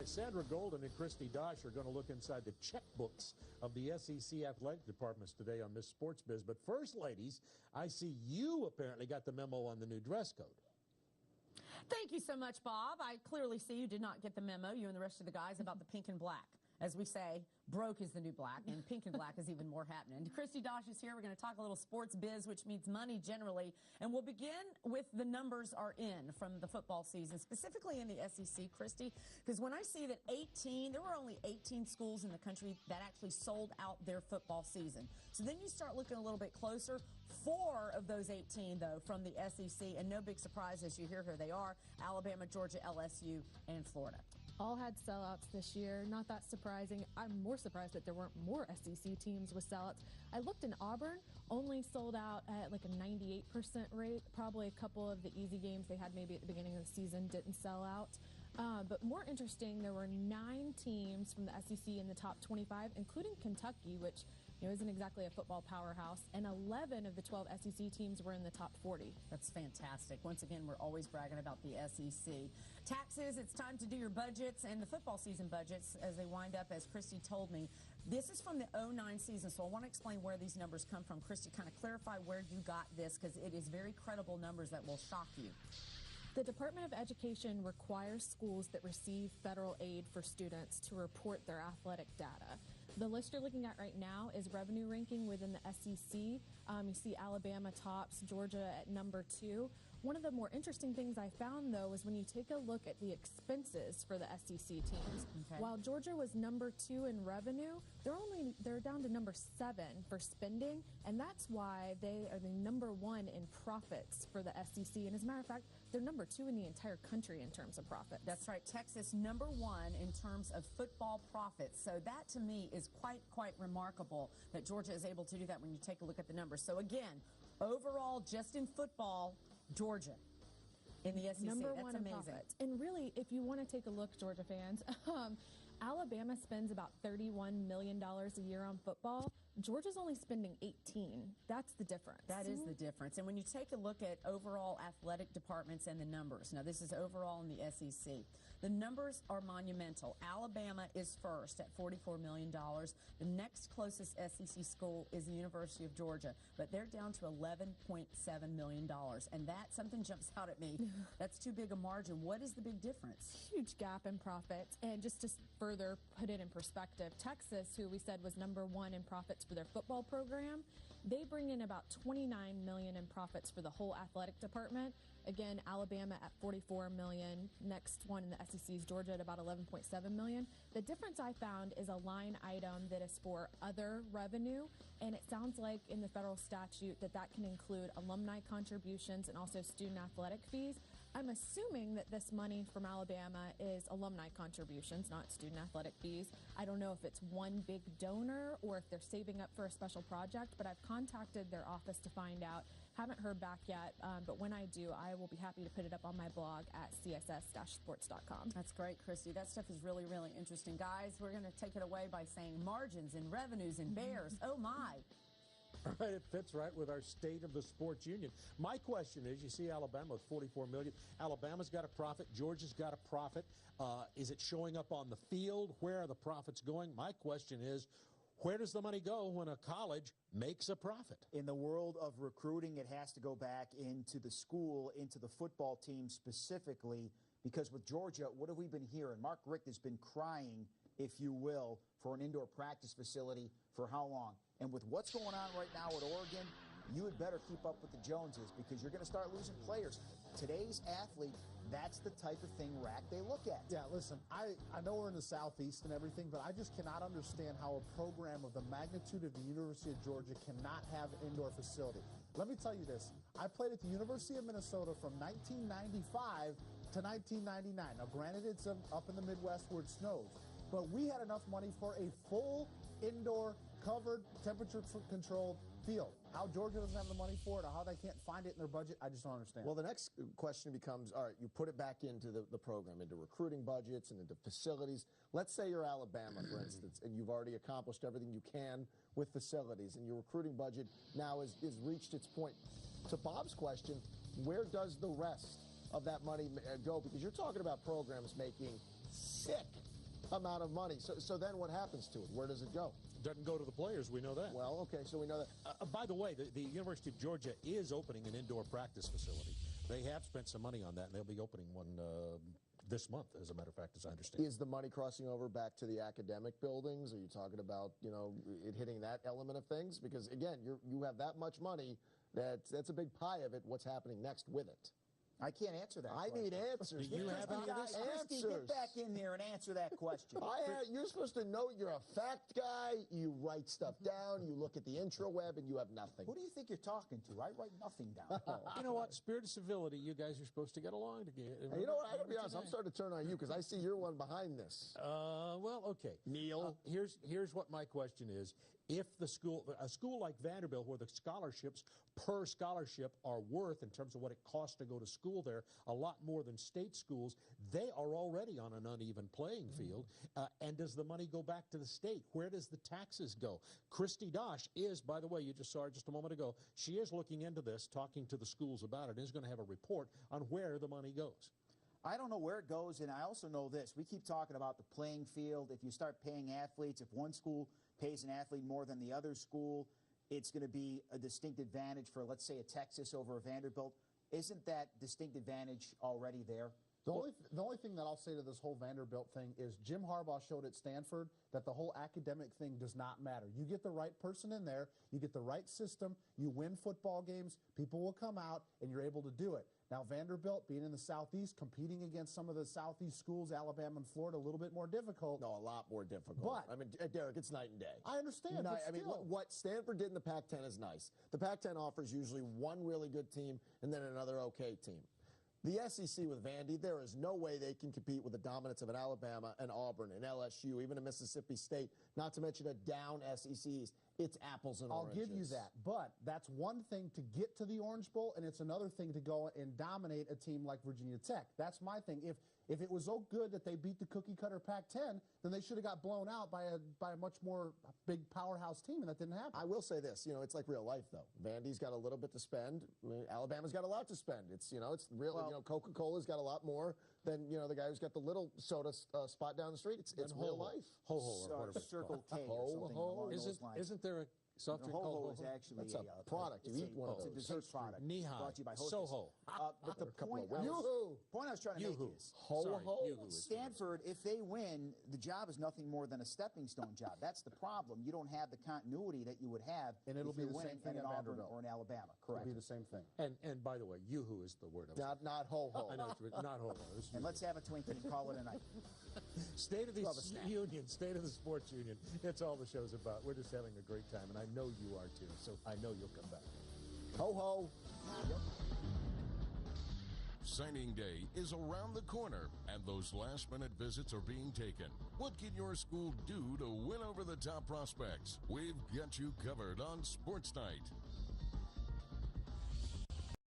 Sandra Golden and Christy Dosh are going to look inside the checkbooks of the SEC athletic departments today on Miss Sports Biz. But first, ladies, I see you apparently got the memo on the new dress code. Thank you so much, Bob. I clearly see you did not get the memo, you and the rest of the guys, about the pink and black. As we say, broke is the new black, and pink and black is even more happening. Christy Dosh is here. We're going to talk a little sports biz, which means money generally. And we'll begin with the numbers are in from the football season, specifically in the SEC, Christy, because when I see that there were only 18 schools in the country that actually sold out their football season. So then you start looking a little bit closer. 4 of those 18, though, from the SEC, and no big surprise as you hear here they are: Alabama, Georgia, LSU, and Florida. All had sellouts this year. Not that surprising. I'm more surprised that there weren't more SEC teams with sellouts. I looked, in Auburn only sold out at like a 98% rate. Probably a couple of the easy games they had maybe at the beginning of the season didn't sell out. But more interesting, there were 9 teams from the SEC in the top 25, including Kentucky, which isn't exactly a football powerhouse, and 11 of the 12 SEC teams were in the top 40. That's fantastic. Once again, we're always bragging about the SEC. Taxes, it's time to do your budgets and the football season budgets as they wind up, as Christy told me. This is from the 09 season, so I want to explain where these numbers come from. Christy, kind of clarify where you got this, because it is very credible numbers that will shock you. The Department of Education requires schools that receive federal aid for students to report their athletic data. The list you're looking at right now is revenue ranking within the SEC. You see Alabama tops, Georgia at number 2. One of the more interesting things I found, though, is when you take a look at the expenses for the SEC teams. Okay. While Georgia was number 2 in revenue, they're down to number 7 for spending, and that's why they are the number 1 in profits for the SEC. And as a matter of fact, they're number 2 in the entire country in terms of profits. That's right. Texas number 1 in terms of football profits. So that to me is quite remarkable that Georgia is able to do that when you take a look at the numbers. So again, overall, just in football, Georgia in the SEC. Number That's 1 amazing. in profits. And really, if you want to take a look, Georgia fans, Alabama spends about $31 million a year on football. Georgia's only spending 18. That's the difference. That is the difference. And when you take a look at overall athletic departments and the numbers, now this is overall in the SEC, the numbers are monumental. Alabama is first at $44 million. The next closest SEC school is the University of Georgia, but they're down to $11.7 million. And that, something jumps out at me. That's too big a margin. What is the big difference? Huge gap in profits. And just to further put it in perspective, Texas, who we said was number 1 in profits for their football program, they bring in about $29 million in profits for the whole athletic department. Again, Alabama at $44 million. Next one in the SEC is Georgia at about $11.7 million. The difference I found is a line item that is for other revenue, and it sounds like in the federal statute that can include alumni contributions and also student athletic fees. I'm assuming that this money from Alabama is alumni contributions, not student athletic fees. I don't know if it's one big donor or if they're saving up for a special project, but I've contacted their office to find out. Haven't heard back yet, but when I do, I will be happy to put it up on my blog at css-sports.com. That's great, Christy. That stuff is really, really interesting. Guys, we're going to take it away by saying margins and revenues and bears. Oh, my. All right, it fits right with our state of the sports union. My question is, you see Alabama with $44 million. Alabama's got a profit. Georgia's got a profit. Is it showing up on the field? Where are the profits going? My question is, where does the money go when a college makes a profit? In the world of recruiting, it has to go back into the school, into the football team specifically, because with Georgia, what have we been hearing? Mark Richt has been crying, if you will, for an indoor practice facility for how long? And with what's going on right now at Oregon, you had better keep up with the Joneses, because you're going to start losing players. Today's athlete, that's the type of thing, Rack, they look at. Yeah, listen, I know we're in the Southeast and everything, but I just cannot understand how a program of the magnitude of the University of Georgia cannot have an indoor facility. Let me tell you this. I played at the University of Minnesota from 1995 to 1999. Now, granted, it's up in the Midwest where it snows, but we had enough money for a full indoor, covered, temperature-controlled field. How Georgia doesn't have the money for it, or how they can't find it in their budget, I just don't understand. Well, the next question becomes, all right, you put it back into the program, into recruiting budgets and into facilities. Let's say you're Alabama, for instance, and you've already accomplished everything you can with facilities, and your recruiting budget now is reached its point. To Bob's question, where does the rest of that money go? Because you're talking about programs making sick amount of money. So then what happens to it? Where does it go? Doesn't go to the players. We know that. Well, okay, so we know that. By the way, the University of Georgia is opening an indoor practice facility. They have spent some money on that, and they'll be opening one this month, as a matter of fact, as I understand. Is the money crossing over back to the academic buildings? Are you talking about, it hitting that element of things? Because, again, you have that much money, that's a big pie of it. What's happening next with it? I can't answer that I question. need answers. Do you have any of this? Christy, get back in there and answer that question. You're supposed to know you're a fact guy. You write stuff down. You look at the intraweb, and you have nothing. Who do you think you're talking to? I write nothing down. You know what? Spirit of civility, you guys are supposed to get along together. Hey, you know what? I got to be honest. I'm starting to turn on you because I see you're one behind this. Well, okay. Neil. Here's what my question is. If a school like Vanderbilt, where the scholarships per scholarship are worth, in terms of what it costs to go to school there, a lot more than state schools, they are already on an uneven playing field. And does the money go back to the state? Where does the taxes go? Christy Dosh is, by the way, you just saw her just a moment ago, she is looking into this, talking to the schools about it, and is going to have a report on where the money goes. I don't know where it goes, and I also know this. We keep talking about the playing field. If you start paying athletes, if one school pays an athlete more than the other school, it's going to be a distinct advantage for, let's say, a Texas over a Vanderbilt. Isn't that distinct advantage already there? The only thing that I'll say to this whole Vanderbilt thing is Jim Harbaugh showed at Stanford that the whole academic thing does not matter. You get the right person in there, you get the right system, you win football games, people will come out, and you're able to do it. Now, Vanderbilt, being in the Southeast, competing against some of the Southeast schools, Alabama and Florida, a little bit more difficult. No, a lot more difficult. But, I mean, Derek, it's night and day. I understand, but I mean, still. what Stanford did in the Pac-10 is nice. The Pac-10 offers usually one really good team and then another okay team. The SEC with Vandy, there is no way they can compete with the dominance of an Alabama, an Auburn, an LSU, even a Mississippi State, not to mention a down SEC East. It's apples and oranges. I'll give you that, but that's one thing to get to the Orange Bowl, and it's another thing to go and dominate a team like Virginia Tech. That's my thing. If it was so good that they beat the cookie-cutter Pac-10, then they should have got blown out by a much more big powerhouse team, and that didn't happen. I will say this, it's like real life, though. Vandy's got a little bit to spend. I mean, Alabama's got a lot to spend. It's real. Well, Coca-Cola's got a lot more than, the guy who's got the little soda spot down the street. It's real life. Circle K or something along those lines. Isn't there a soft drink called Ho-Ho? Is actually That's a product. You eat one of those. It's a dessert product. Knee-high. Brought to you by Hostess. Soho. But the point I was trying to make is Stanford, if they win, the job is nothing more than a stepping stone job. That's the problem. You don't have the continuity that you would have and it'll be the same thing in at Auburn Vanderbilt or in Alabama. Correct. It'll be the same thing. And by the way, yoo-hoo is the word. Not ho-ho. I know, not ho-ho. And let's have a Twinkie and call it a night. State of the Union, State of the Sports Union. It's all the show's about. We're just having a great time, and I know you are too, so I know you'll come back. Ho-ho. Yep. Signing day is around the corner, and those last-minute visits are being taken. What can your school do to win over the top prospects? We've got you covered on Sports Night.